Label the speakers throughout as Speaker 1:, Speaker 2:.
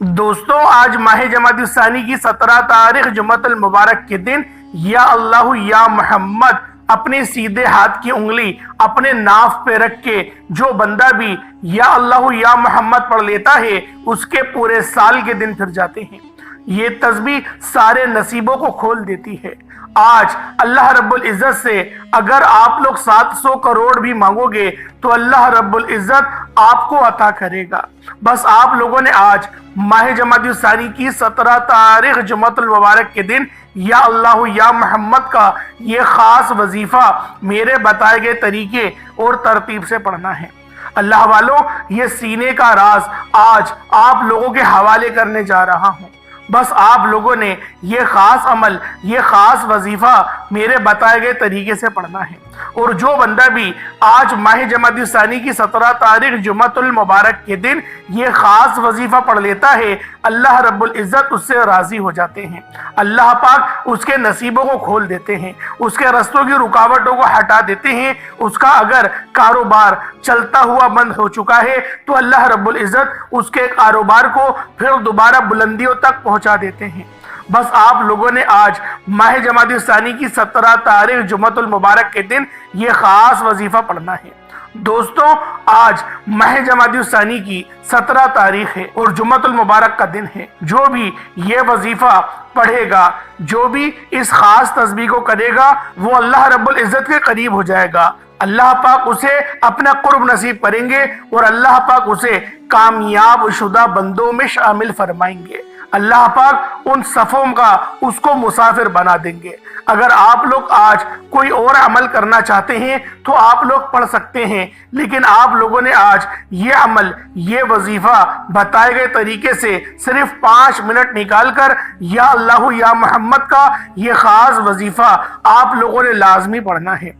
Speaker 1: دوستوں، آج ماہ جمادی الثانی کی 17 تاریخ جمعۃ المبارک کے دن یا اللہ یا محمد اپنے سیدھے ہاتھ کی انگلی اپنے ناف پہ رکھ کے جو بندہ بھی یا اللہ یا محمد پڑھ لیتا ہے اس کے پورے سال کے دن پھر جاتے ہیں۔ یہ تسبیح سارے نصیبوں کو کھول دیتی ہے۔ آج اللہ رب العزت سے اگر آپ لوگ 700 کروڑ بھی مانگو گے تو اللہ رب العزت آپ کو عطا کرے گا۔ بس آپ لوگوں نے آج ماہ جمادی الثانی کی 17 تاریخ جمعۃ المبارک کے دن یا اللہ یا محمد کا یہ خاص وظیفہ میرے بتائے گئے طریقے اور ترتیب سے پڑھنا ہے۔ اللہ والوں، یہ سینے کا راز آج آپ لوگوں کے حوالے کرنے جا رہا ہوں۔ بس آپ لوگوں نے یہ خاص عمل، یہ خاص وظیفہ میرے بتائے گئے طریقے سے پڑھنا ہے، اور جو بندہ بھی آج ماہ جمادی الثانی کی 17 تاریخ جمعۃ المبارک کے دن یہ خاص وظیفہ پڑھ لیتا ہے، اللہ رب العزت اس سے راضی ہو جاتے ہیں۔ اللہ پاک اس کے نصیبوں کو کھول دیتے ہیں، اس کے رستوں کی رکاوٹوں کو ہٹا دیتے ہیں۔ اس کا اگر کاروبار چلتا ہوا بند ہو چکا ہے تو اللہ رب العزت اس کے کاروبار کو پھر دوبارہ بلندیوں تک پہنچا دیتے ہیں۔ بس آپ لوگوں نے آج ماہ جمادی الثانی کی 17 تاریخ جمعۃ المبارک کے دن یہ خاص وظیفہ پڑھنا ہے۔ دوستوں، آج ماہ جمادی الثانی کی 17 تاریخ ہے اور جمعۃ المبارک کا دن ہے۔ جو بھی یہ وظیفہ پڑھے گا، جو بھی اس خاص تسبیح کو کرے گا، وہ اللہ رب العزت کے قریب ہو جائے گا۔ اللہ پاک اسے اپنا قرب نصیب کریں گے اور اللہ پاک اسے کامیاب شدہ بندوں میں شامل فرمائیں گے۔ اللہ پاک ان صفوں کا اس کو مسافر بنا دیں گے۔ اگر آپ لوگ آج کوئی اور عمل کرنا چاہتے ہیں تو آپ لوگ پڑھ سکتے ہیں، لیکن آپ لوگوں نے آج یہ عمل، یہ وظیفہ بتائے گئے طریقے سے صرف 5 منٹ نکال کر یا اللہ یا محمد کا یہ خاص وظیفہ آپ لوگوں نے لازمی پڑھنا ہے۔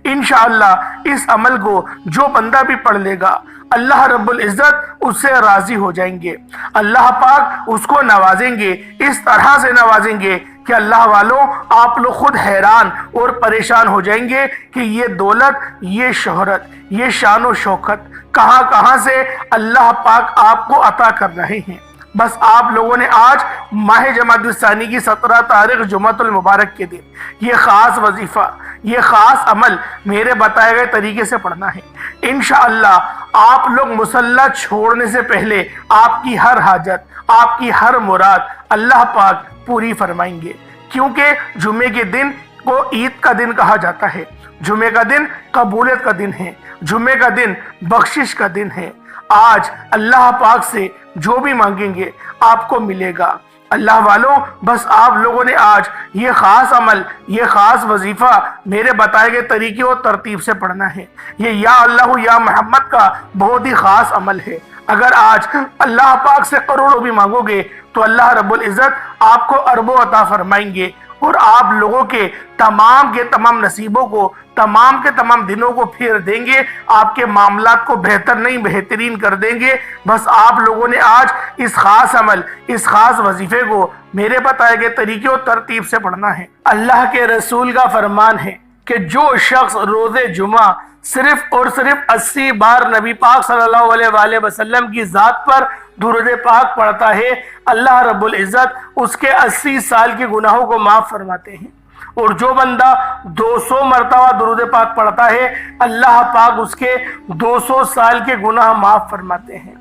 Speaker 1: انشاءاللہ اس عمل کو جو بندہ بھی پڑھ لے گا، اللہ رب العزت اس سے راضی ہو جائیں گے۔ اللہ پاک اس کو نوازیں گے، اس طرح سے نوازیں گے کہ اللہ والوں، آپ لوگ خود حیران اور پریشان ہو جائیں گے کہ یہ دولت، یہ شہرت، یہ شان و شوکت کہاں کہاں سے اللہ پاک آپ کو عطا کر رہے ہیں۔ بس آپ لوگوں نے آج ماہ جمادی الثانی کی 17 تاریخ جمعۃ المبارک کے دن یہ خاص وظیفہ، یہ خاص عمل میرے بتائے گئے طریقے سے پڑھنا ہے۔ انشاءاللہ آپ لوگ مصلی چھوڑنے سے پہلے آپ کی ہر حاجت، آپ کی ہر مراد اللہ پاک پوری فرمائیں گے، کیونکہ جمعے کے دن کو عید کا دن کہا جاتا ہے۔ جمعے کا دن قبولیت کا دن ہے، جمعے کا دن بخشش کا دن ہے۔ آج اللہ پاک سے جو بھی مانگیں گے آپ کو ملے گا۔ اللہ والوں، بس آپ لوگوں نے آج یہ خاص عمل، یہ خاص وظیفہ میرے بتائے گئے طریقے اور ترتیب سے پڑھنا ہے۔ یہ یا اللہ یا محمد کا بہت ہی خاص عمل ہے۔ اگر آج اللہ پاک سے کروڑوں بھی مانگو گے تو اللہ رب العزت آپ کو اربوں عطا فرمائیں گے، اور آپ لوگوں کے تمام نصیبوں کو، تمام کے تمام دنوں کو پھیر دیں گے، آپ کے معاملات کو بہتر نہیں بہترین کر دیں گے۔ بس آپ لوگوں نے آج اس خاص عمل، اس خاص وظیفے کو میرے بتائے گئے طریقے اور ترتیب سے پڑھنا ہے۔ اللہ کے رسول کا فرمان ہے کہ جو شخص روز جمعہ صرف اور صرف 80 بار نبی پاک صلی اللہ علیہ وآلہ وسلم کی ذات پر درود پاک پڑھتا ہے، اللہ رب العزت اس کے 80 سال کے گناہوں کو معاف فرماتے ہیں۔ اور جو بندہ 200 مرتبہ درود پاک پڑھتا ہے، اللہ پاک اس کے 200 سال کے گناہ معاف فرماتے ہیں۔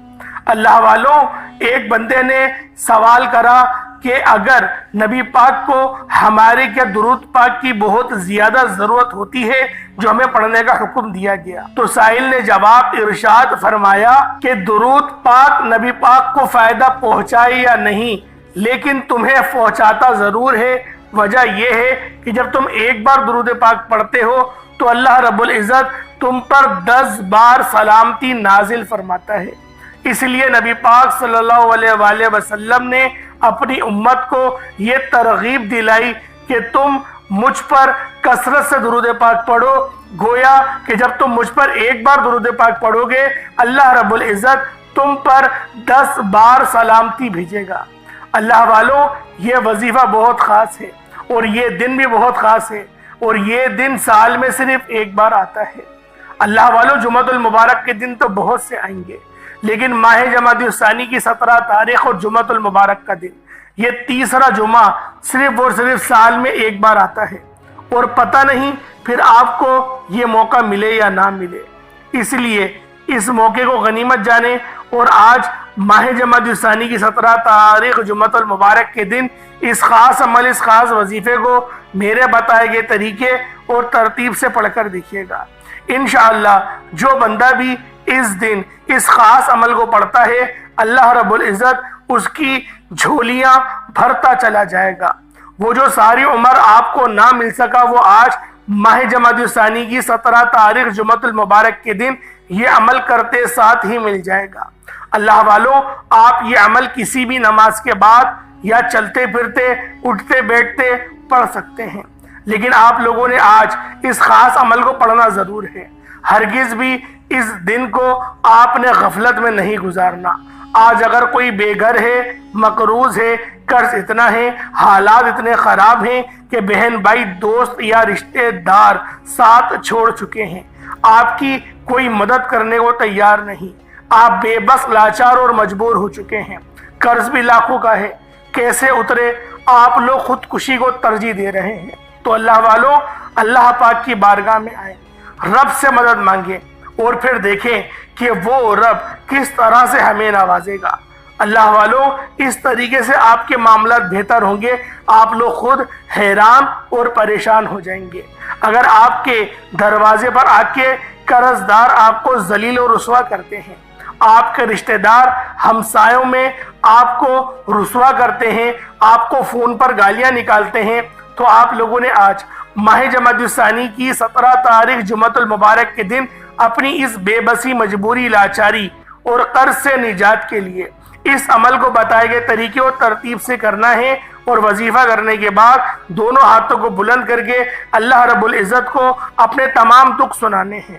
Speaker 1: اللہ والوں، ایک بندے نے سوال کرا کہ اگر نبی پاک کو ہمارے کیا درود پاک کی بہت زیادہ ضرورت ہوتی ہے جو ہمیں پڑھنے کا حکم دیا گیا؟ تو سائل نے جواب ارشاد فرمایا کہ درود پاک نبی پاک کو فائدہ پہنچائے یا نہیں، لیکن تمہیں پہنچاتا ضرور ہے۔ وجہ یہ ہے کہ جب تم ایک بار درود پاک پڑھتے ہو تو اللہ رب العزت تم پر 10 بار سلامتی نازل فرماتا ہے۔ اس لیے نبی پاک صلی اللہ علیہ وآلہ وسلم نے اپنی امت کو یہ ترغیب دلائی کہ تم مجھ پر کثرت سے درود پاک پڑھو، گویا کہ جب تم مجھ پر ایک بار درود پاک پڑھو گے، اللہ رب العزت تم پر 10 بار سلامتی بھیجے گا۔ اللہ والوں، یہ وظیفہ بہت خاص ہے اور یہ دن بھی بہت خاص ہے، اور یہ دن سال میں صرف ایک بار آتا ہے۔ اللہ والوں، جمعۃ المبارک کے دن تو بہت سے آئیں گے، لیکن ماہ جمادی الثانی کی 17 تاریخ اور جمعۃ المبارک کا دن، یہ تیسرا جمعہ صرف اور صرف سال میں ایک بار آتا ہے، اور پتہ نہیں پھر آپ کو یہ موقع ملے یا نہ ملے۔ اس لیے اس موقع کو غنیمت جانیں اور آج ماہ جمادی الثانی کی 17 تاریخ جمعۃ المبارک کے دن اس خاص عمل، اس خاص وظیفے کو میرے بتائے گئے طریقے اور ترتیب سے پڑھ کر دیکھیے گا۔ انشاءاللہ جو بندہ بھی اس دن اس خاص عمل کو پڑھتا ہے، اللہ رب العزت اس کی جھولیاں بھرتا چلا جائے گا۔ وہ جو ساری عمر آپ کو نہ مل سکا، وہ آج ماہ جمادی الثانی کی 17 تاریخ جمعۃ المبارک کے دن یہ عمل کرتے ساتھ ہی مل جائے گا۔ اللہ والوں، آپ یہ عمل کسی بھی نماز کے بعد یا چلتے پھرتے، اٹھتے بیٹھتے پڑھ سکتے ہیں، لیکن آپ لوگوں نے آج اس خاص عمل کو پڑھنا ضرور ہے۔ ہرگز بھی اس دن کو آپ نے غفلت میں نہیں گزارنا۔ آج اگر کوئی بے گھر ہے، مقروض ہے، قرض اتنا ہے، حالات اتنے خراب ہیں کہ بہن بھائی، دوست یا رشتے دار ساتھ چھوڑ چکے ہیں، آپ کی کوئی مدد کرنے کو تیار نہیں، آپ بے بس، لاچار اور مجبور ہو چکے ہیں، قرض بھی لاکھوں کا ہے، کیسے اترے؟ آپ لوگ خودکشی کو ترجیح دے رہے ہیں۔ تو اللہ والوں، اللہ پاک کی بارگاہ میں آئیں، رب سے مدد مانگیں اور پھر دیکھیں کہ وہ رب کس طرح سے ہمیں نوازے گا۔ اللہ والوں، اس طریقے سے آپ کے معاملات بہتر ہوں گے، آپ لوگ خود حیران اور پریشان ہو جائیں گے۔ اگر آپ کے دروازے پر آ کے قرض دار آپ کو ذلیل و رسوا کرتے ہیں، آپ کے رشتہ دار ہمسایوں میں آپ کو رسوا کرتے ہیں، آپ کو فون پر گالیاں نکالتے ہیں، تو آپ لوگوں نے آج ماہ جمادی الثانی کی 17 تاریخ جمعۃ المبارک کے دن اپنی اس بے بسی، مجبوری، لاچاری اور قرض سے نجات کے لیے اس عمل کو بتائے گئے طریقے اور ترتیب سے کرنا ہے، اور وظیفہ کرنے کے بعد دونوں ہاتھوں کو بلند کر کے اللہ رب العزت کو اپنے تمام دکھ سنانے ہیں۔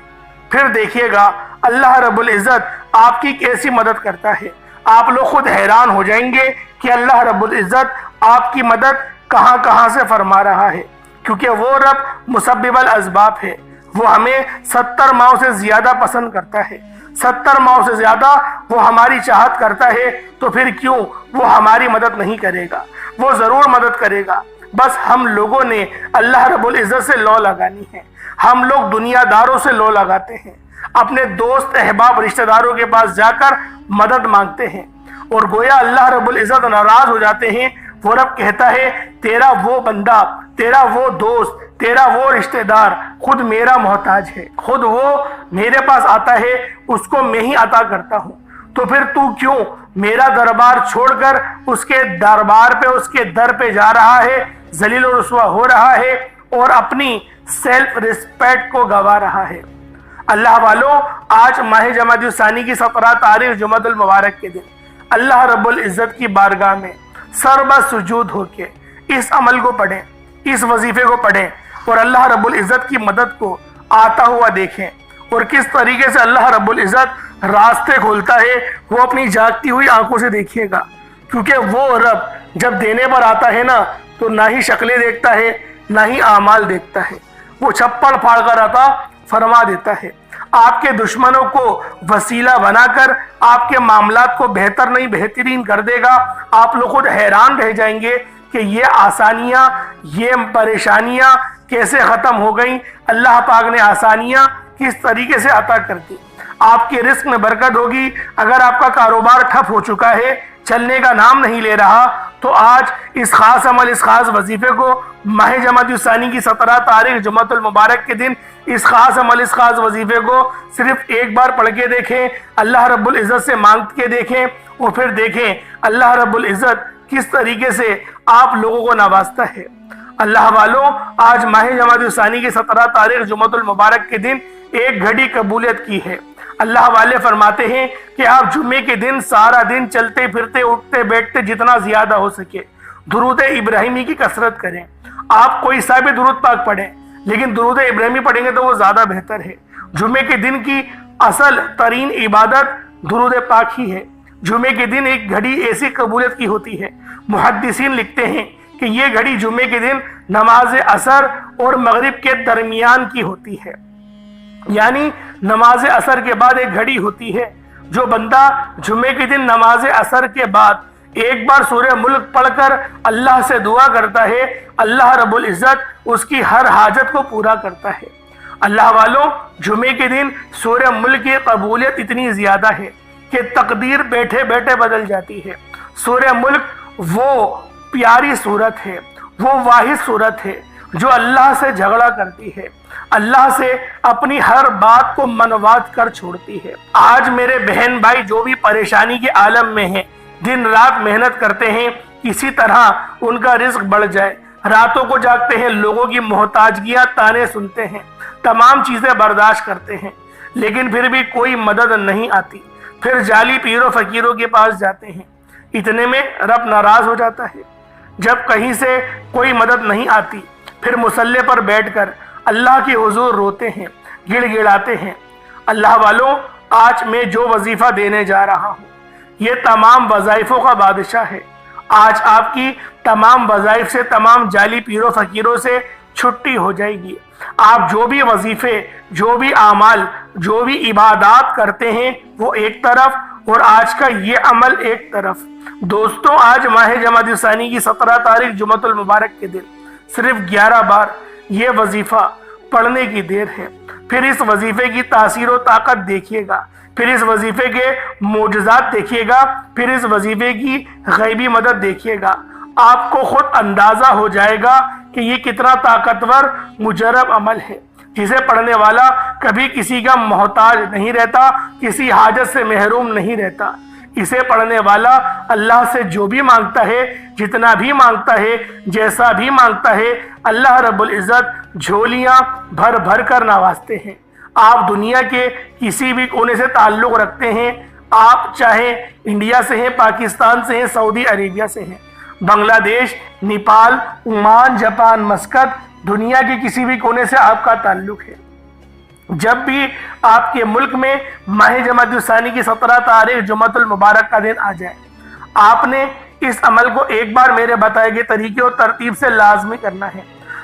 Speaker 1: پھر دیکھیے گا اللہ رب العزت آپ کی کیسی مدد کرتا ہے۔ آپ لوگ خود حیران ہو جائیں گے کہ اللہ رب العزت آپ کی مدد کہاں کہاں سے فرما رہا ہے، کیونکہ وہ رب مسبب الاسباب ہے۔ وہ ہمیں 70 ماؤں سے زیادہ پسند کرتا ہے، 70 ماؤں سے زیادہ وہ ہماری چاہت کرتا ہے، تو پھر کیوں وہ ہماری مدد نہیں کرے گا؟ وہ ضرور مدد کرے گا، بس ہم لوگوں نے اللہ رب العزت سے لو لگانی ہے۔ ہم لوگ دنیا داروں سے لو لگاتے ہیں، اپنے دوست، احباب، رشتہ داروں کے پاس جا کر مدد مانگتے ہیں، اور گویا اللہ رب العزت ناراض ہو جاتے ہیں۔ وہ رب کہتا ہے، تیرا وہ بندہ، تیرا وہ دوست، تیرا وہ رشتہ دار خود میرا محتاج ہے، خود وہ میرے پاس آتا ہے، اس کو میں ہی عطا کرتا ہوں، تو پھر تو کیوں میرا دربار چھوڑ کر اس کے دربار پہ، اس کے در پہ جا رہا ہے، ذلیل و رسوا ہو رہا ہے اور اپنی سیلف ریسپیکٹ کو گوا رہا ہے؟ اللہ والوں، آج ماہ جمادی الثانی کی 17 تاریخ جمعۃ المبارک کے دن اللہ رب العزت کی بارگاہ میں سر بسجود ہو کے اس عمل کو پڑھیں، اس وظیفے کو پڑھیں، اور اللہ رب العزت کی مدد کو آتا ہوا دیکھیں، اور کس طریقے سے اللہ رب العزت راستے کھولتا ہے وہ اپنی جاگتی ہوئی آنکھوں سے دیکھیے گا۔ کیونکہ وہ رب جب دینے پر آتا ہے نا، تو نہ ہی شکلیں دیکھتا ہے، نہ ہی اعمال دیکھتا ہے، وہ چھپڑ پھاڑ کر عطا فرما دیتا ہے۔ آپ کے دشمنوں کو وسیلہ بنا کر آپ کے معاملات کو بہتر نہیں بہترین کر دے گا۔ آپ لوگ خود حیران رہ جائیں گے کہ یہ آسانیاں، یہ پریشانیاں کیسے ختم ہو گئیں، اللہ پاک نے آسانیاں کس طریقے سے عطا کر دی۔ آپ کے رزق میں برکت ہوگی۔ اگر آپ کا کاروبار ٹھپ ہو چکا ہے، چلنے کا نام نہیں لے رہا، تو آج اس خاص عمل، اس خاص وظیفے کو ماہ جمادی الثانی کی 17 تاریخ جمعۃ المبارک کے دن اس خاص عمل، اس خاص وظیفے کو صرف ایک بار پڑھ کے دیکھیں، اللہ رب العزت سے مانگ کے دیکھیں، اور پھر دیکھیں اللہ رب العزت کس طریقے سے آپ لوگوں کو نوازتا ہے۔ اللہ والوں، آج ماہ جمادی الثانی کی 17 تاریخ جمعۃ المبارک کے دن ایک گھڑی قبولیت کی ہے۔ اللہ والے فرماتے ہیں کہ آپ جمعے کے دن سارا دن چلتے پھرتے، اٹھتے بیٹھتے جتنا زیادہ ہو سکے درود ابراہیمی کی کثرت کریں۔ آپ کوئی سا بھی درود پاک پڑھیں، لیکن درود ابراہیمی پڑھیں گے تو وہ زیادہ بہتر ہے۔ جمعے کے دن کی اصل ترین عبادت درود پاک ہی ہے۔ جمعے کے دن ایک گھڑی ایسی قبولیت کی ہوتی ہے، محدثین لکھتے ہیں کہ یہ گھڑی جمعے کے دن نماز عصر اور مغرب کے درمیان کی ہوتی ہے، یعنی نماز عصر کے بعد ایک گھڑی ہوتی ہے، جو بندہ جمعے کے دن نماز عصر کے بعد ایک بار سورہ ملک پڑھ کر اللہ سے دعا کرتا ہے، اللہ رب العزت اس کی ہر حاجت کو پورا کرتا ہے۔ اللہ والوں، جمعے کے دن سورہ ملک کی قبولیت اتنی زیادہ ہے کہ تقدیر بیٹھے بیٹھے بدل جاتی ہے۔ سورہ ملک وہ پیاری صورت ہے، وہ واحد صورت ہے جو اللہ سے جھگڑا کرتی ہے، اللہ سے اپنی ہر بات کو منوات کر چھوڑتی ہے۔ آج میرے بہن بھائی جو بھی پریشانی کے عالم میں ہیں، دن رات محنت کرتے ہیں، کسی طرح ان کا رزق بڑھ جائے، راتوں کو جاگتے ہیں، لوگوں کی محتاجگیاں تانے سنتے ہیں، تمام چیزیں برداشت کرتے ہیں، لیکن پھر بھی کوئی مدد نہیں آتی، پھر جعلی پیروں فقیروں کے پاس جاتے ہیں۔ اتنے میں رب ناراض ہو جاتا ہے۔ جب کہیں سے کوئی مدد نہیں آتی، پھر مصلی پر بیٹھ کر اللہ کے حضور روتے ہیں، گڑ گڑاتے ہیں۔ اللہ والوں، آج میں جو وظیفہ دینے جا رہا ہوں یہ تمام وظائفوں کا بادشاہ ہے۔ آج آپ کی تمام وظائف سے، تمام جعلی پیروں فقیروں سے چھٹی ہو جائے گی۔ آپ جو بھی وظیفے، جو بھی اعمال، جو بھی عبادات کرتے ہیں وہ ایک طرف، اور آج کا یہ عمل ایک طرف۔ دوستوں، آج ماہ جمادی الثانی کی 17 تاریخ جمعۃ المبارک کے دن صرف 11 بار یہ وظیفہ پڑھنے کی دیر ہے۔ پھر اس وظیفے کی تاثیر و طاقت دیکھیے گا، پھر اس وظیفے کے معجزات دیکھیے گا، پھر اس وظیفے کی غیبی مدد دیکھیے گا۔ آپ کو خود اندازہ ہو جائے گا کہ یہ کتنا طاقتور مجرب عمل ہے، جسے پڑھنے والا کبھی کسی کا محتاج نہیں رہتا، کسی حاجت سے محروم نہیں رہتا۔ اسے پڑھنے والا اللہ سے جو بھی مانگتا ہے، جتنا بھی مانگتا ہے، جیسا بھی مانگتا ہے، اللہ رب العزت جھولیاں بھر بھر کر نوازتے ہیں۔ آپ دنیا کے کسی بھی کونے سے تعلق رکھتے ہیں، آپ چاہے انڈیا سے ہیں، پاکستان سے ہیں، سعودی عربیہ سے ہیں، بنگلہ دیش، نیپال، عمان، جاپان، مسقط، دنیا کے کسی بھی کونے سے آپ کا تعلق ہے۔ جب بھی آپ کے ملک میں ماہ جمادی الثانی کی 17 تاریخ جمعۃ المبارک کا دن آ جائے، آپ نے اس عمل کو ایک بار میرے بتائے گئے طریقے اور ترتیب سے لازمی کرنا ہے۔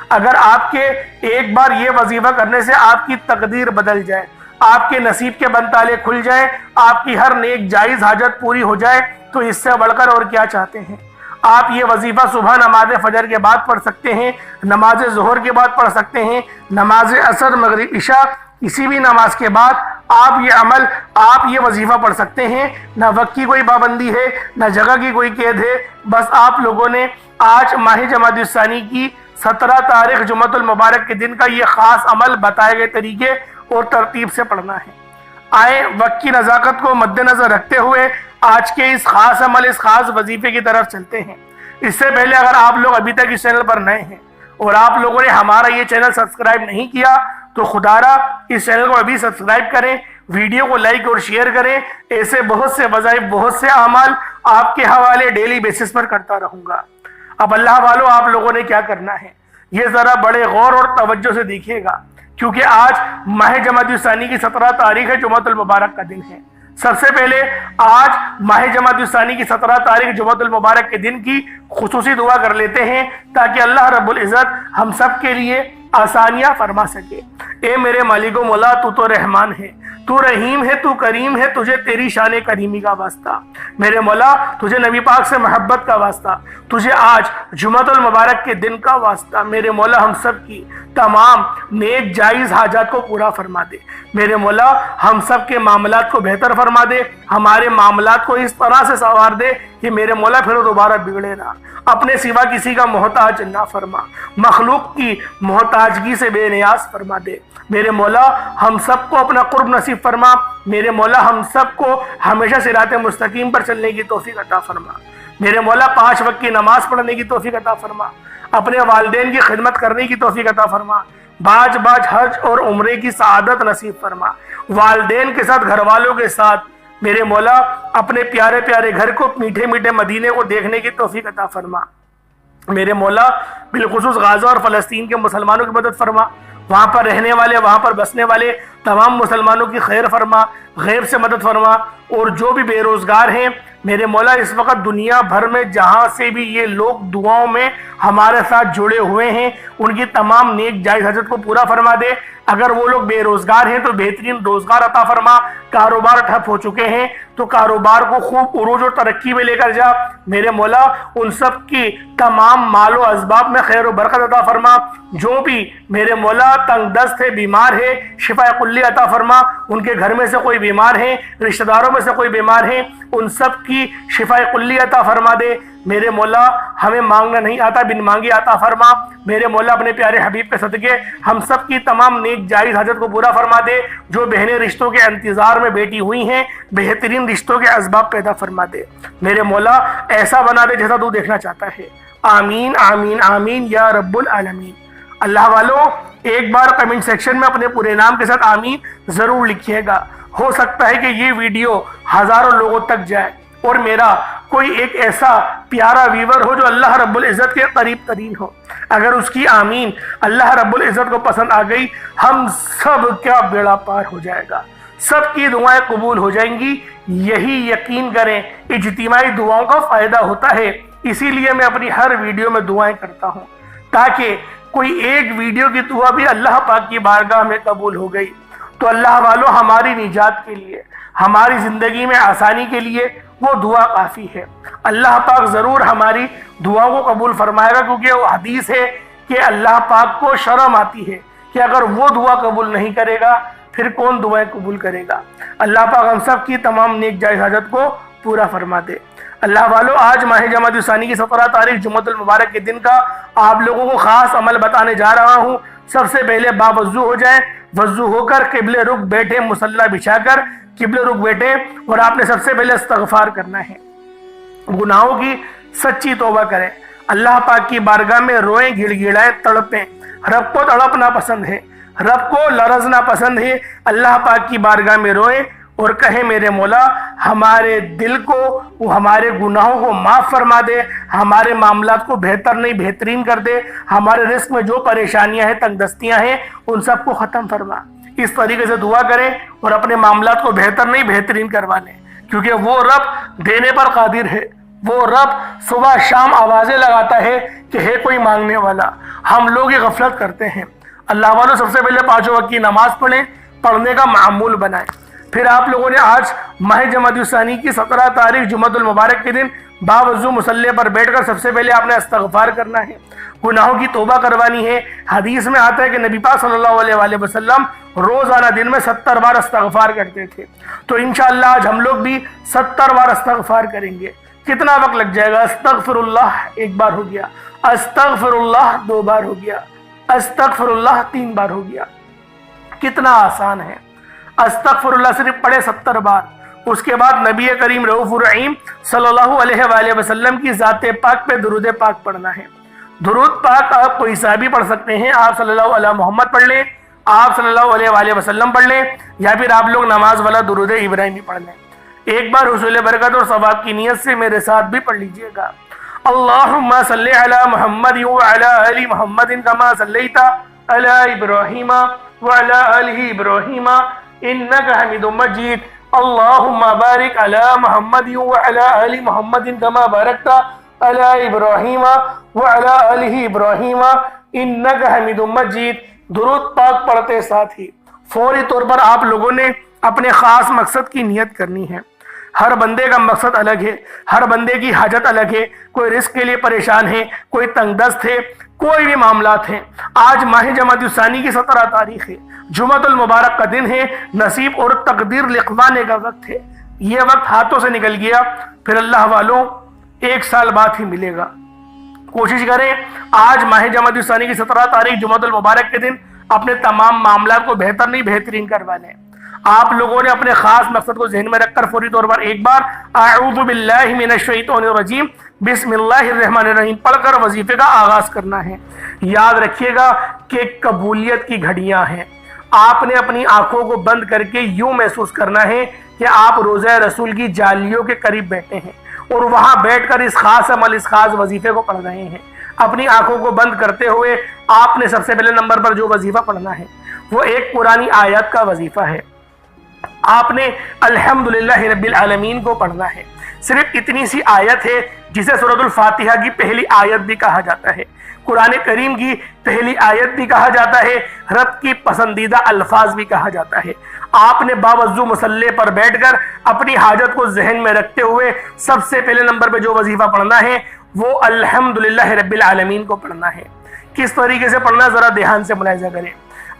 Speaker 1: اگر آپ کے ایک بار یہ وظیفہ کرنے سے آپ کی تقدیر بدل جائے، آپ کے نصیب کے بند تالے کھل جائیں، آپ کی ہر نیک جائز حاجت پوری ہو جائے، تو اس سے بڑھ کر اور کیا چاہتے ہیں؟ آپ یہ وظیفہ صبح نماز فجر کے بعد پڑھ سکتے ہیں، نماز ظہر کے بعد پڑھ سکتے ہیں، نماز عصر، مغرب، عشاء، کسی بھی نماز کے بعد آپ یہ عمل، آپ یہ وظیفہ پڑھ سکتے ہیں۔ نہ وقت کی کوئی پابندی ہے، نہ جگہ کی کوئی قید ہے، بس آپ لوگوں نے آج ماہ جمادی الثانی کی 17 تاریخ جمعۃ المبارک کے دن کا یہ خاص عمل بتائے گئے طریقے اور ترتیب سے پڑھنا ہے۔ آئیں وقت کی نزاکت کو مد نظر رکھتے ہوئے آج کے اس خاص عمل، اس خاص وظیفے کی طرف چلتے ہیں۔ اس سے پہلے اگر آپ لوگ ابھی تک اس چینل پر نئے ہیں اور آپ لوگوں نے ہمارا یہ چینل سبسکرائب نہیں کیا تو خدارا اس چینل کو ابھی سبسکرائب کریں، ویڈیو کو لائک اور شیئر کریں۔ ایسے بہت سے وظائف، بہت سے اعمال آپ کے حوالے ڈیلی بیسس پر کرتا رہوں گا۔ اب اللہ والوں، آپ لوگوں نے کیا کرنا ہے یہ ذرا بڑے غور اور توجہ سے دیکھیے گا، کیونکہ آج ماہ جمادی الثانی کی 17 تاریخ ہے، جمعۃ المبارک کا دن ہے۔ سب سے پہلے آج ماہ جمادی الثانی کی 17 تاریخ جمعۃ المبارک کے دن کی خصوصی دعا کر لیتے ہیں تاکہ اللہ رب العزت ہم سب کے لیے آسانیاں فرما سکے۔ اے میرے مالک و مولا، تو تو رحمان ہے، تو رحیم ہے، تو کریم ہے، تجھے تیری شان کریمی کا واسطہ۔ میرے مولا، تجھے نبی پاک سے محبت کا واسطہ، تجھے آج جمعۃ المبارک کے دن کا واسطہ۔ میرے مولا، ہم سب کی تمام نیک جائز حاجات کو پورا فرما دے۔ میرے مولا، ہم سب کے معاملات کو بہتر فرما دے، ہمارے معاملات کو اس طرح سے سنوار دے کہ میرے مولا پھر دوبارہ بگڑے نہ، اپنے سوا کسی کا محتاج نہ فرما، مخلوق کی محتاجگی سے بے نیاز فرما دے۔ میرے مولا، ہم سب کو اپنا قرب نصیب فرما۔ میرے مولا، ہم سب کو ہمیشہ صراط مستقیم پر چلنے کی توفیق عطا فرما۔ میرے مولا، 5 وقت کی نماز پڑھنے کی توفیق عطا فرما، اپنے والدین کی خدمت کرنے کی توفیق عطا فرما، باج باج حج اور عمرے کی سعادت نصیب فرما، والدین کے ساتھ، گھر والوں کے ساتھ میرے مولا اپنے پیارے پیارے گھر کو، میٹھے میٹھے مدینے کو دیکھنے کی توفیق عطا فرما۔ میرے مولا، بالخصوص غزہ اور فلسطین کے مسلمانوں کی مدد فرما، وہاں پر رہنے والے، وہاں پر بسنے والے تمام مسلمانوں کی خیر فرما، غیب سے مدد فرما، اور جو بھی بے روزگار ہیں میرے مولا اس وقت دنیا بھر میں جہاں سے بھی یہ لوگ دعاؤں میں ہمارے ساتھ جڑے ہوئے ہیں ان کی تمام نیک جائز حاجت کو پورا فرما دے۔ اگر وہ لوگ بے روزگار ہیں تو بہترین روزگار عطا فرما، کاروبار ٹھپ ہو چکے ہیں تو کاروبار کو خوب عروج اور ترقی میں لے کر جا۔ میرے مولا ان سب کی تمام مال و اسباب میں خیر و برکت عطا فرما۔ جو بھی میرے مولا تنگ دست ہے، بیمار ہے، شفا کلی عطا فرما۔ ان کے گھر میں سے کوئی بیمار ہے، رشتہ داروں میں سے کوئی بیمار ہے، ان سب کی شفا کلی عطا فرما دے۔ میرے مولا ہمیں مانگنا نہیں آتا، بن مانگے عطا فرما۔ میرے مولا اپنے پیارے حبیب کے صدقے ہم سب کی تمام نیک جائز حاجت کو پورا فرما دے۔ جو بہنیں رشتوں کے انتظار میں بیٹھی ہوئی ہیں، بہترین رشتوں کے اسباب پیدا فرما دے۔ میرے مولا ایسا بنا دے جیسا تو دیکھنا چاہتا ہے۔ آمین آمین آمین یا رب العالمین۔ اللہ والو ایک بار کمنٹ سیکشن میں اپنے پورے نام کے ساتھ آمین ضرور لکھیے گا۔ ہو سکتا ہے کہ یہ ویڈیو ہزاروں لوگوں تک جائے اور میرا کوئی ایک ایسا پیارا ویور ہو جو اللہ رب العزت کے قریب ترین ہو۔ اگر اس کی آمین اللہ رب العزت کو پسند آ گئی، ہم سب کا بیڑا پار ہو جائے گا، سب کی دعائیں قبول ہو جائیں گی۔ یہی یقین کریں، اجتماعی دعاؤں کا فائدہ ہوتا ہے۔ اسی لیے میں اپنی ہر ویڈیو میں دعائیں کرتا ہوں تاکہ کوئی ایک ویڈیو کی دعا بھی اللہ پاک کی بارگاہ میں قبول ہو گئی تو اللہ والو ہماری نجات کے لیے، ہماری زندگی میں آسانی کے لیے وہ دعا کافی ہے۔ اللہ پاک ضرور ہماری دعاؤں کو قبول فرمائے گا، کیونکہ وہ حدیث ہے کہ اللہ پاک کو شرم آتی ہے کہ اگر وہ دعا قبول نہیں کرے گا پھر کون دعائیں قبول کرے گا۔ اللہ پاک ہم سب کی تمام نیک جائز حاجت کو پورا فرما دے۔ اللہ والو آج ماہ جمادی الثانی کی 17 تاریخ جمعۃ المبارک کے دن کا آپ لوگوں کو خاص عمل بتانے جا رہا ہوں۔ سب سے پہلے باوضو ہو جائیں، وضو ہو کر قبل رخ بیٹھے، مصلی بچھا کر قبل رخ بیٹھے اور آپ نے سب سے پہلے استغفار کرنا ہے، گناہوں کی سچی توبہ کریں، اللہ پاک کی بارگاہ میں روئیں، گڑ گڑائیں، تڑپیں۔ رب کو تڑپنا پسند ہے، رب کو لرزنا پسند ہے۔ اللہ پاک کی بارگاہ میں روئیں اور کہیں میرے مولا ہمارے دل کو، وہ ہمارے گناہوں کو معاف فرما دے، ہمارے معاملات کو بہتر نہیں بہترین کر دے، ہمارے رزق میں جو پریشانیاں ہیں، تنگ دستیاں ہیں، ان سب کو ختم فرما۔ اس طریقے سے دعا کریں اور اپنے معاملات کو بہتر نہیں بہترین کروا لیں، کیونکہ وہ رب دینے پر قادر ہے۔ وہ رب صبح شام آوازیں لگاتا ہے کہ ہے کوئی مانگنے والا، ہم لوگ یہ غفلت کرتے ہیں۔ اللہ والوں سب سے پہلے 5 وقت کی نماز پڑھیں، پڑھنے کا معمول بنائیں۔ پھر آپ لوگوں نے آج ماہ جمادی الثانی کی 17 تاریخ جمعۃ المبارک کے دن باوضو مصلی پر بیٹھ کر سب سے پہلے آپ نے استغفار کرنا ہے، گناہوں کی توبہ کروانی ہے۔ حدیث میں آتا ہے کہ نبی پاک صلی اللہ علیہ وآلہ وسلم روزانہ دن میں 70 بار استغفار کرتے تھے، تو انشاءاللہ آج ہم لوگ بھی 70 بار استغفار کریں گے۔ کتنا وقت لگ جائے گا؟ استغفر اللہ 1 بار ہو گیا، استغفر اللہ 2 بار ہو گیا، استغفر اللہ 3 بار ہو گیا۔ کتنا آسان ہے۔ استغفر اللہ صرف پڑھے 70 بار، اس کے بعد نبی کریم رؤوف الرحیم صلی اللہ علیہ وآلہ وسلم کی ذات پاک پہ درود پاک پڑھنا ہے۔ درود پاک آپ کوئی سا بھی پڑھ سکتے ہیں، آپ صلی اللہ علیہ محمد پڑھ لیں، آپ صلی اللہ علیہ وآلہ وسلم پڑھ لیں، یا پھر آپ لوگ نماز والا درود ابراہیمی پڑھ لیں۔ ایک بار حصول برکت اور ثواب کی نیت سے میرے ساتھ بھی پڑھ لیجئے گا۔ اللہم صلی علی محمد وعلی آل محمد کما صلیت علی ابراہیم وعلی آل ابراہیم انک حمید مجید۔ اللہم بارک علی محمد وعلی آل محمد کما بارکت علی ابراہیم وعلی آل ابراہیم انک حمید مجید۔ درود پاک پڑھتے ساتھ ہی فوری طور پر آپ لوگوں نے اپنے خاص مقصد کی نیت کرنی ہے۔ ہر بندے کا مقصد الگ ہے، ہر بندے کی حاجت الگ ہے، کوئی رزق کے لیے پریشان ہے، کوئی تنگ دست ہے، کوئی بھی معاملات ہیں۔ آج ماہ جمادی الثانی کی 17 تاریخ ہے، جمعۃ المبارک کا دن ہے، نصیب اور تقدیر لکھوانے کا وقت ہے۔ یہ وقت ہاتھوں سے نکل گیا پھر اللہ والوں 1 سال بعد ہی ملے گا۔ کوشش کریں آج ماہ جمادی الثانی کی 17 تاریخ جمعۃ المبارک کے دن اپنے تمام معاملات کو بہتر نہیں بہترین کروا لیں۔ آپ لوگوں نے اپنے خاص مقصد کو ذہن میں رکھ کر فوری طور پر ایک بار اعوذ باللہ من الشیطان الرجیم بسم اللہ الرحمن الرحیم پڑھ کر وظیفے کا آغاز کرنا ہے۔ یاد رکھیے گا کہ قبولیت کی گھڑیاں ہیں۔ آپ نے اپنی آنکھوں کو بند کر کے یوں محسوس کرنا ہے کہ آپ روضہ رسول کی جالیوں کے قریب بیٹھے ہیں اور وہاں بیٹھ کر اس خاص عمل، اس خاص وظیفے کو پڑھ رہے ہیں۔ اپنی آنکھوں کو بند کرتے ہوئے آپ نے سب سے پہلے نمبر پر جو وظیفہ پڑھنا ہے وہ ایک قرآنی آیت کا وظیفہ ہے۔ آپ نے الحمدللہ رب العالمین کو پڑھنا ہے۔ صرف اتنی سی آیت ہے جسے سورۃ الفاتحہ کی پہلی آیت بھی کہا جاتا ہے، قرآن کریم کی پہلی آیت بھی کہا جاتا ہے، رب کی پسندیدہ الفاظ بھی کہا جاتا ہے۔ آپ نے باوضو مصلی پر بیٹھ کر اپنی حاجت کو ذہن میں رکھتے ہوئے سب سے پہلے نمبر پہ جو وظیفہ پڑھنا ہے وہ الحمدللہ رب العالمین کو پڑھنا ہے۔ کس طریقے سے پڑھنا ذرا دھیان سے ملاحظہ کریں۔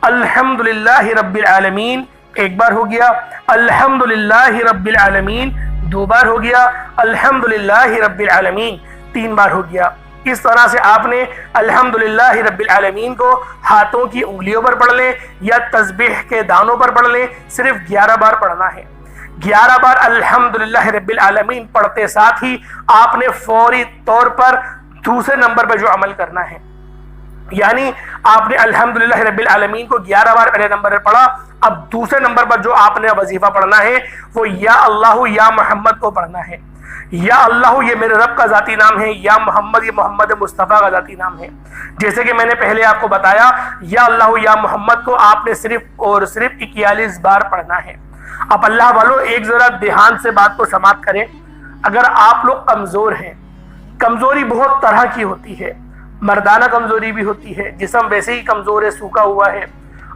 Speaker 1: الحمدللہ رب العالمین ایک بار ہو گیا، الحمدللہ رب العالمین دو بار ہو گیا، الحمدللہ رب العالمین تین بار ہو گیا۔ اس طرح سے آپ نے الحمدللہ رب العالمین کو ہاتھوں کی انگلیوں پر پڑھ لیں یا تسبیح کے دانوں پر پڑھ لیں، صرف 11 بار پڑھنا ہے۔ 11 بار الحمدللہ رب العالمین پڑھتے ساتھ ہی آپ نے فوری طور پر دوسرے نمبر پر جو عمل کرنا ہے، یعنی آپ نے الحمدللہ رب العالمین کو 11 بار پہلے نمبر پر پڑھا، اب دوسرے نمبر پر جو آپ نے وظیفہ پڑھنا ہے وہ یا اللہ یا محمد کو پڑھنا ہے۔ یا اللہ یہ میرے رب کا ذاتی نام ہے، یا محمد یہ محمد مصطفیٰ کا ذاتی نام ہے۔ جیسے کہ میں نے پہلے آپ کو بتایا، یا اللہ یا محمد کو آپ نے صرف اور صرف 41 بار پڑھنا ہے۔ اب اللہ والو ایک ذرا دھیان سے بات کو سماعت کریں۔ اگر آپ لوگ کمزور ہیں، کمزوری بہت طرح کی ہوتی ہے، مردانہ کمزوری بھی ہوتی ہے، جسم ویسے ہی کمزور ہے، سوکھا ہوا ہے،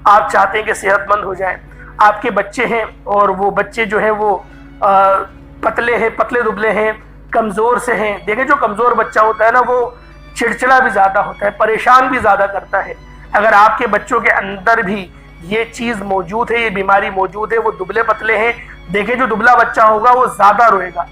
Speaker 1: آپ چاہتے ہیں کہ صحت مند ہو جائیں، آپ کے بچے ہیں اور وہ بچے جو ہیں وہ پتلے ہیں، پتلے دبلے ہیں، کمزور سے ہیں۔ دیکھیں جو کمزور بچہ ہوتا ہے نا وہ چڑچڑا بھی زیادہ ہوتا ہے، پریشان بھی زیادہ کرتا ہے۔ اگر آپ کے بچوں کے اندر بھی یہ چیز موجود ہے، یہ بیماری موجود ہے، وہ دبلے پتلے ہیں، دیکھیں جو دبلا بچہ ہوگا وہ زیادہ روئے گا۔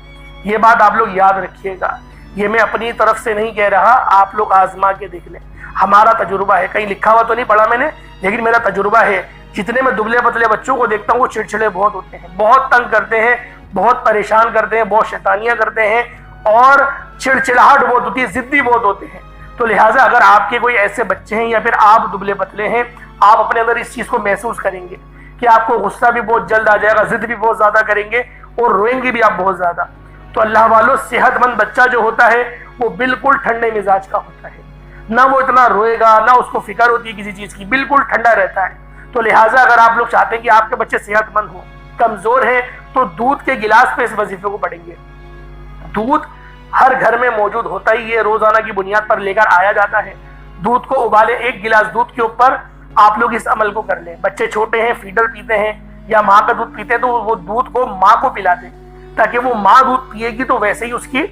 Speaker 1: یہ بات آپ لوگ یاد رکھیے گا، یہ میں اپنی طرف سے نہیں کہہ رہا، آپ لوگ آزما کے دیکھ لیں، ہمارا تجربہ ہے، کہیں لکھا ہوا تو نہیں پڑھا میں نے، لیکن میرا تجربہ ہے۔ جتنے میں دبلے پتلے بچوں کو دیکھتا ہوں وہ چڑچڑے بہت ہوتے ہیں، بہت تنگ کرتے ہیں، بہت پریشان کرتے ہیں، بہت شیطانیاں کرتے ہیں اور چڑچڑاہٹ بہت ہوتی ہے، ضدی بہت ہوتے ہیں۔ تو لہٰذا اگر آپ کے کوئی ایسے بچے ہیں یا پھر آپ دبلے پتلے ہیں، آپ اپنے اندر اس چیز کو محسوس کریں گے کہ آپ کو غصہ بھی بہت جلد آ جائے گا، ضد بھی بہت زیادہ کریں گے اور روئیں گے بھی آپ بہت زیادہ۔ تو اللہ والو صحت مند بچہ جو ہوتا ہے وہ بالکل ٹھنڈے مزاج کا ہوتا ہے، نہ وہ اتنا روئے گا، نہ اس کو فکر ہوتی ہے کسی چیز کی، بالکل ٹھنڈا رہتا ہے۔ تو لہٰذا اگر آپ لوگ چاہتے ہیں کہ آپ کے بچے صحت مند ہوں، کمزور ہیں، تو دودھ کے گلاس پہ اس وظیفے کو پڑھیں گے۔ دودھ ہر گھر میں موجود ہوتا ہی ہے، روزانہ کی بنیاد پر لے کر آیا جاتا ہے۔ دودھ کو ابالے، 1 گلاس دودھ کے اوپر آپ لوگ اس عمل کو کر لیں۔ بچے چھوٹے ہیں، فیڈر پیتے ہیں یا ماں کا دودھ پیتے ہیں تو وہ دودھ کو ماں کو پلا دیں، تاکہ وہ ماں دودھ پیے گی تو ویسے ہی اس کی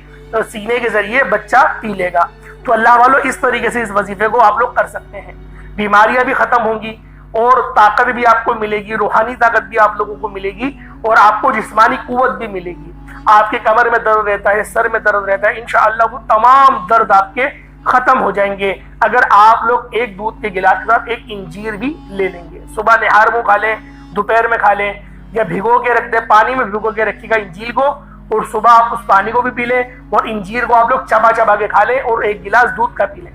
Speaker 1: سینے کے ذریعے بچہ پی لے گا۔ تو اللہ والو اس طریقے سے اس وظیفے کو آپ لوگ کر سکتے ہیں، بیماریاں بھی ختم ہوں گی اور طاقت بھی آپ کو ملے گی، روحانی طاقت بھی آپ لوگوں کو ملے گی اور آپ کو جسمانی قوت بھی ملے گی۔ آپ کے کمر میں درد رہتا ہے، سر میں درد رہتا ہے، انشاءاللہ وہ تمام درد آپ کے ختم ہو جائیں گے اگر آپ لوگ ایک دودھ کے گلاس کے ساتھ 1 انجیر بھی لے لیں گے۔ صبح نہار منہ کھا لیں، دوپہر میں کھا لیں یا بھگو کے رکھ دیں، پانی میں بھگو کے رکھیے گا انجیر کو، اور صبح آپ اس پانی کو بھی پی لیں اور انجیر کو آپ لوگ چبا چبا کے کھا لیں اور 1 گلاس دودھ کا پی لیں۔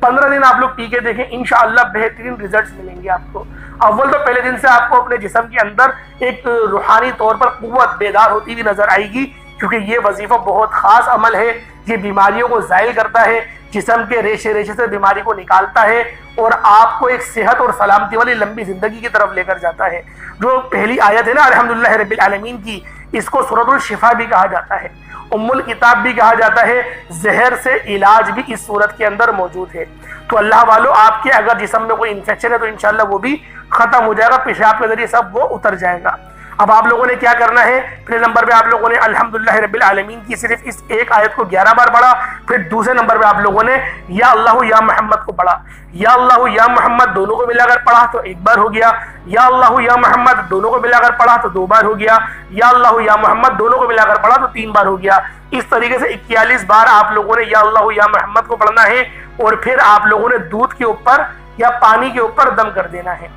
Speaker 1: 15 دن آپ لوگ پی کے دیکھیں، انشاءاللہ بہترین ریزلٹس ملیں گے آپ کو۔ اول تو پہلے دن سے آپ کو اپنے جسم کے اندر ایک روحانی طور پر قوت بیدار ہوتی ہوئی نظر آئے گی، کیونکہ یہ وظیفہ بہت خاص عمل ہے، یہ بیماریوں کو زائل کرتا ہے، جسم کے ریشے ریشے سے بیماری کو نکالتا ہے اور آپ کو ایک صحت اور سلامتی والی لمبی زندگی کی طرف لے کر جاتا ہے۔ جو پہلی آیت ہے نا الحمدللہ رب العالمین کی، اس کو سورۃ الشفا بھی کہا جاتا ہے، ام الکتاب بھی کہا جاتا ہے، زہر سے علاج بھی اس سورت کے اندر موجود ہے۔ تو اللہ والو آپ کے اگر جسم میں کوئی انفیکشن ہے تو انشاءاللہ وہ بھی ختم ہو جائے گا، پیشاب کے ذریعے سب وہ اتر جائے گا۔ اب آپ لوگوں نے کیا کرنا ہے، پہلے نمبر پہ آپ لوگوں نے الحمدللہ رب العالمین کی صرف اس ایک آیت کو 11 بار پڑھا، پھر دوسرے نمبر پہ آپ لوگوں نے یا اللہ یا محمد کو پڑھا۔ یا اللہ یا محمد دونوں کو ملا کر پڑھا تو 1 بار ہو گیا، یا اللہ یا محمد دونوں کو ملا کر پڑھا تو 2 بار ہو گیا، یا اللہ یا محمد دونوں کو ملا کر پڑھا تو 3 بار ہو گیا۔ اس طریقے سے 41 بار آپ لوگوں نے یا اللہ یا محمد کو پڑھنا ہے اور پھر آپ لوگوں نے دودھ کے اوپر یا پانی کے اوپر دم کر دینا ہے۔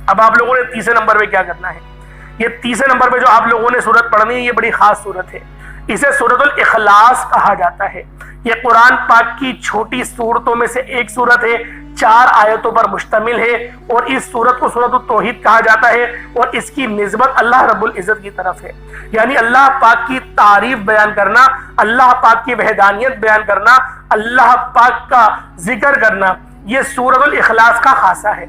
Speaker 1: اب آپ لوگوں نے تیسرے نمبر پہ کیا کرنا ہے، یہ تیسرے نمبر پہ جو آپ لوگوں نے سورت پڑھنی ہے یہ بڑی خاص سورت ہے، اسے سورۃ الاخلاص کہا جاتا ہے۔ یہ قرآن پاک کی چھوٹی سورتوں میں سے ایک سورت ہے، 4 آیتوں پر مشتمل ہے اور اس سورت کو سورۃ التوحید کہا جاتا ہے اور اس کی نسبت اللہ رب العزت کی طرف ہے، یعنی اللہ پاک کی تعریف بیان کرنا، اللہ پاک کی وحدانیت بیان کرنا، اللہ پاک کا ذکر کرنا، یہ سورۃ الاخلاص کا خاصہ ہے۔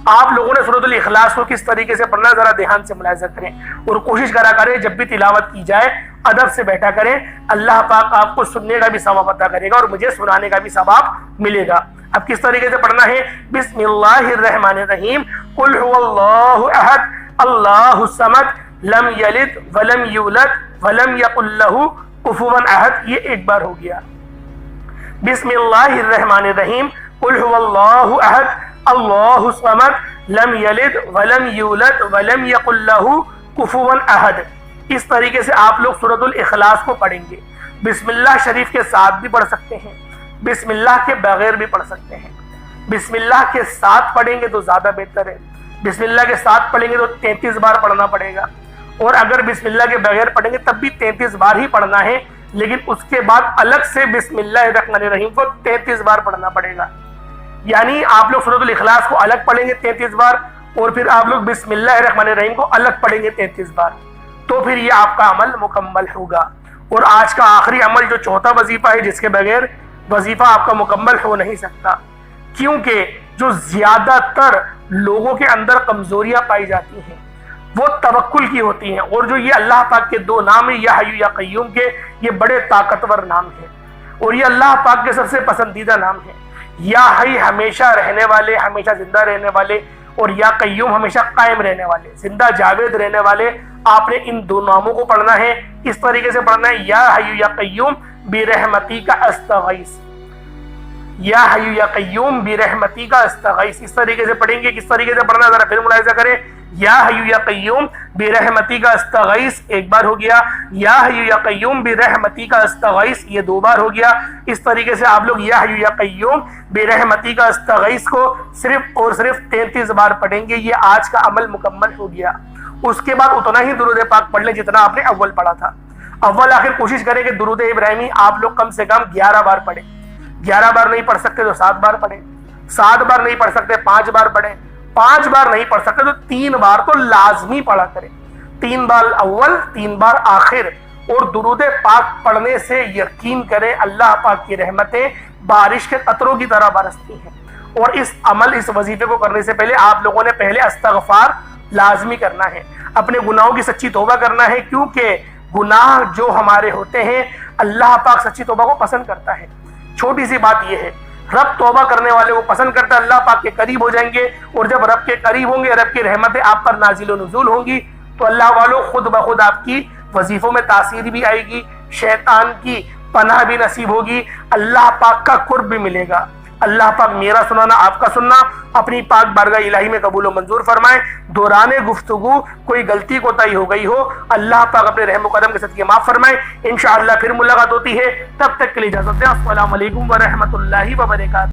Speaker 1: آپ لوگوں نے سورۃ الاخلاص کو کس طریقے سے پڑھنا ہے ذرا دھیان سے ملاحظہ کریں اور کوشش کرا کریں جب بھی تلاوت کی جائے ادب سے بیٹھا کریں، اللہ پاک آپ کو سننے کا بھی ثواب عطا کرے گا اور مجھے سنانے کا بھی ثواب ملے گا۔ اب کس طریقے سے پڑھنا ہے، بسم اللہ الرحمن الرحیم، قل هو اللہ احد اللہ الصمد لم یلد ولم یولد ولم یکن لہ کفوا احد، یہ ایک بار ہو گیا۔ بسم اللہ الرحمن الرحیم، قل هو اللہ احد اللہ الصمد لم یلد ولم یولد ولم یکن لہ کفوا احد۔ اس طریقے سے آپ لوگ سورۃ الاخلاص کو پڑھیں گے۔ بسم اللہ شریف کے ساتھ بھی پڑھ سکتے ہیں، بسم اللہ کے بغیر بھی پڑھ سکتے ہیں۔ بسم اللہ کے ساتھ پڑھیں گے تو زیادہ بہتر ہے، بسم اللہ کے ساتھ پڑھیں گے تو 33 بار پڑھنا پڑے گا، اور اگر بسم اللہ کے بغیر پڑھیں گے تب بھی 33 بار ہی پڑھنا ہے، لیکن اس کے بعد الگ سے بسم اللہ الرحمن الرحیم کو 33 بار پڑھنا پڑے گا۔ یعنی آپ لوگ سورۃ الاخلاص کو الگ پڑھیں گے 33 بار، اور پھر آپ لوگ بسم اللہ الرحمن الرحیم کو الگ پڑھیں گے 33 بار، تو پھر یہ آپ کا عمل مکمل ہوگا۔ اور آج کا آخری عمل جو چوتھا وظیفہ ہے، جس کے بغیر وظیفہ آپ کا مکمل ہو نہیں سکتا، کیونکہ جو زیادہ تر لوگوں کے اندر کمزوریاں پائی جاتی ہیں وہ توکل کی ہوتی ہیں، اور جو یہ اللہ پاک کے 2 نام ہیں یا حی یا قیوم کے، یہ بڑے طاقتور نام ہیں، اور یہ اللہ پاک کے سب سے پسندیدہ نام ہیں۔ یا حی ہمیشہ رہنے والے، ہمیشہ زندہ رہنے والے، اور یا قیوم ہمیشہ قائم رہنے والے، زندہ جاوید رہنے والے۔ آپ نے ان 2 ناموں کو پڑھنا ہے، اس طریقے سے پڑھنا ہے، یا حی یا قیوم برحمتی کا استغیث، یا حی یا قیوم برحمتی کا استغیث، اس طریقے سے پڑھیں گے۔ کس طریقے سے پڑھنا ذرا پھر ملاحظہ کریں، یا حی یا قیوم برحمتی کا استغیث ایک بار ہو گیا، یا حی یا قیوم برحمتی کا استغیث یہ 2 بار ہو گیا۔ اس طریقے سے آپ لوگ یا حی یا قیوم برحمتی کا استغیث کو صرف اور صرف 33 بار پڑھیں گے، یہ آج کا عمل مکمل ہو گیا۔ اس کے بعد اتنا ہی درود پاک پڑھ لیں جتنا آپ نے اول پڑھا تھا۔ اول آخر کوشش کریں کہ درود ابراہیمی آپ لوگ کم سے کم 11 بار پڑھیں، 11 بار نہیں پڑھ سکتے تو 7 بار پڑھیں، 7 بار نہیں پڑھ سکتے 5 بار پڑھیں، 5 بار نہیں پڑھ سکتے تو 3 بار تو لازمی پڑھا کریں، 3 بار اول 3 بار آخر۔ اور درود پاک پڑھنے سے یقین کریں اللہ پاک کی رحمتیں بارش کے قطروں کی طرح برستی ہیں۔ اور اس وظیفے کو کرنے سے پہلے آپ لوگوں نے پہلے استغفار لازمی کرنا ہے، اپنے گناہوں کی سچی توبہ کرنا ہے، کیونکہ گناہ جو ہمارے ہوتے ہیں اللہ پاک سچی توبہ کو پسند کرتا ہے۔ چھوٹی سی بات یہ ہے، رب توبہ کرنے والے کو پسند کرتا ہے، اللہ پاک کے قریب ہو جائیں گے، اور جب رب کے قریب ہوں گے رب کی رحمتیں آپ پر نازل و نزول ہوں گی، تو اللہ والوں خود بخود آپ کی وظیفوں میں تاثیر بھی آئے گی، شیطان کی پناہ بھی نصیب ہوگی، اللہ پاک کا قرب بھی ملے گا۔ اللہ پاک میرا سنانا آپ کا سننا اپنی پاک بارگاہ الہی میں قبول و منظور فرمائے۔ دوران گفتگو کوئی غلطی کوتاہی ہو گئی ہو، اللہ پاک اپنے رحم و کرم کے صدقے معاف فرمائے۔ انشاءاللہ پھر ملاقات ہوتی ہے، تب تک کے لیے اجازت دیں۔ السلام علیکم ورحمۃ اللہ وبرکاتہ۔